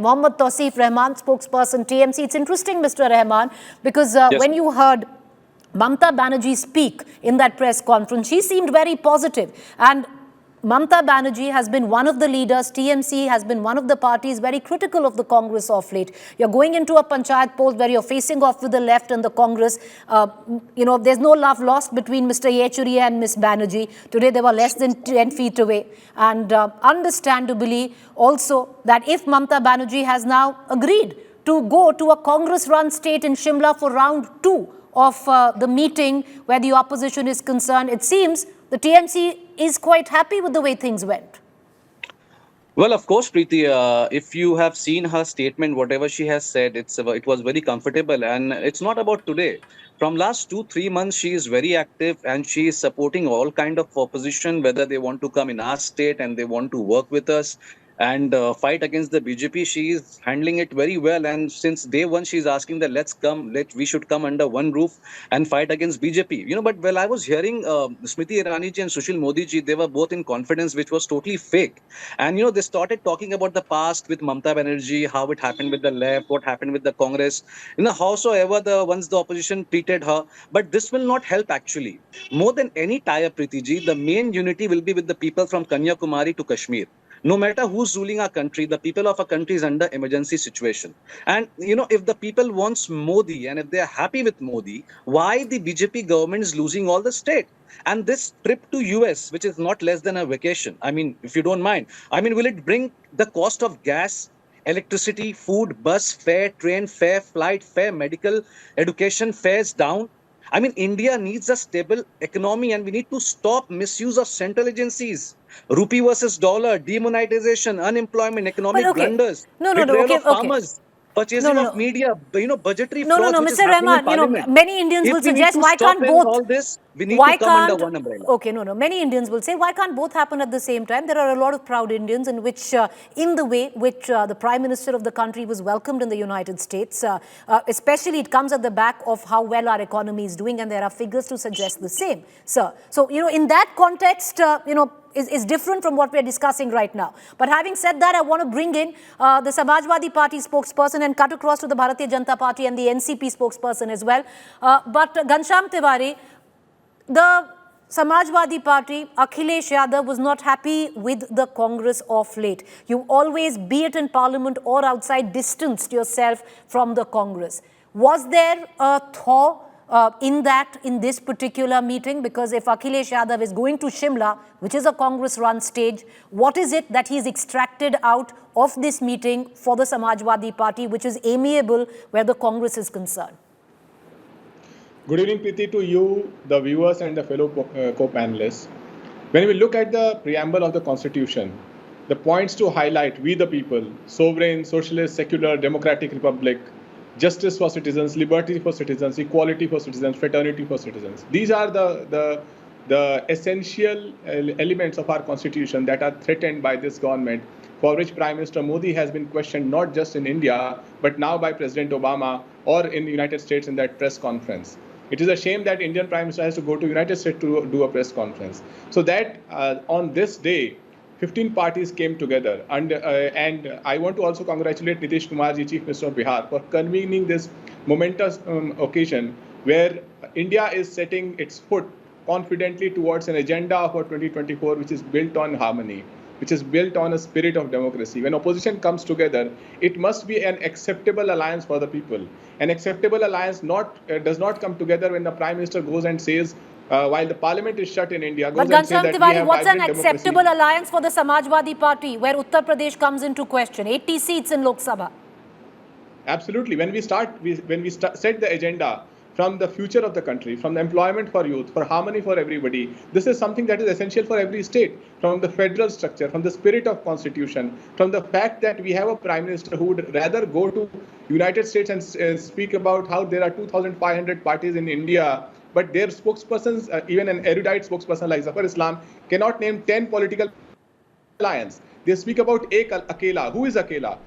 Mohammad Tausif Rahman, spokesperson TMC. It's interesting, Mr. Rahman, because Yes. when you heard Mamata Banerjee speak in that press conference, she seemed very positive. And Mamata Banerjee has been one of the leaders, TMC has been one of the parties very critical of the Congress of late. You're going into a panchayat poll where you're facing off with the left and the Congress. There's no love lost between Mr. Yechuria and Ms. Banerjee. Today they were less than 10 feet away. And understandably also that if Mamata Banerjee has now agreed to go to a Congress-run state in Shimla for round 2 of the meeting where the opposition is concerned, it seems the TMC is quite happy with the way things went. Well, of course, Preeti, if you have seen her statement, whatever she has said, it was very comfortable. And it's not about today. From last 2-3 months, she is very active and she is supporting all kind of opposition, whether they want to come in our state and they want to work with us and fight against the BJP. She is handling it very well. And since day one, she is asking that we should come under one roof and fight against BJP. But while I was hearing Smriti Irani ji and Sushil Modi ji, they were both in confidence, which was totally fake. And they started talking about the past with Mamata Banerjee, how it happened with the left, what happened with the Congress, howsoever once the opposition treated her. But this will not help actually. More than any tie-up, Preeti ji, the main unity will be with the people from Kanyakumari to Kashmir. No matter who's ruling our country, the people of our country is under emergency situation. And, if the people wants Modi and if they are happy with Modi, why the BJP government is losing all the state? And this trip to US, which is not less than a vacation, I mean, if you don't mind, will it bring the cost of gas, electricity, food, bus fare, train fare, flight fare, medical, education fares down? India needs a stable economy and we need to stop misuse of central agencies. Rupee versus dollar, demonetization, unemployment, economic blunders, betrayal of farmers, purchasing of media, budgetary frauds, which is Mr. happening in Rahman, parliament. many Indians If will we need suggest to why stop can't both? all this, we need to come under one umbrella. Okay, many Indians will say why can't both happen at the same time? There are a lot of proud Indians in the way which the Prime Minister of the country was welcomed in the United States. Especially it comes at the back of how well our economy is doing, and there are figures to suggest the same, sir. So, in that context, is different from what we are discussing right now. But having said that, I want to bring in the Samajwadi Party spokesperson and cut across to the Bharatiya Janata Party and the NCP spokesperson as well. But Ghanshyam Tiwari, the Samajwadi Party, Akhilesh Yadav was not happy with the Congress of late. You always, be it in Parliament or outside, distanced yourself from the Congress. Was there a thaw in this particular meeting? Because if Akhilesh Yadav is going to Shimla, which is a Congress-run stage, what is it that he's extracted out of this meeting for the Samajwadi Party, which is amiable where the Congress is concerned? Good evening, Preeti, to you, the viewers and the fellow co-panelists. When we look at the preamble of the Constitution, the points to highlight: we the people, sovereign, socialist, secular, democratic republic, justice for citizens, liberty for citizens, equality for citizens, fraternity for citizens. These are the essential elements of our constitution that are threatened by this government, for which Prime Minister Modi has been questioned not just in India, but now by President Obama or in the United States in that press conference. It is a shame that Indian Prime Minister has to go to United States to do a press conference. So that on this day, 15 parties came together, and I want to also congratulate Nitish Kumar ji, Chief Minister of Bihar, for convening this momentous occasion where India is setting its foot confidently towards an agenda for 2024 which is built on harmony, which is built on a spirit of democracy. When opposition comes together, it must be an acceptable alliance for the people. An acceptable alliance does not come together when the Prime Minister goes and says, while the parliament is shut in India, goes and says that we have what's an vibrant acceptable democracy. alliance for the Samajwadi Party, where Uttar Pradesh comes into question? 80 seats in Lok Sabha. Absolutely. When we set the agenda from the future of the country, from the employment for youth, for harmony for everybody, this is something that is essential for every state, from the federal structure, from the spirit of constitution, from the fact that we have a prime minister who would rather go to United States and speak about how there are 2,500 parties in India, but their spokespersons, even an erudite spokesperson like Zafar Islam, cannot name 10 political alliance. They speak about ek akela. Who is akela?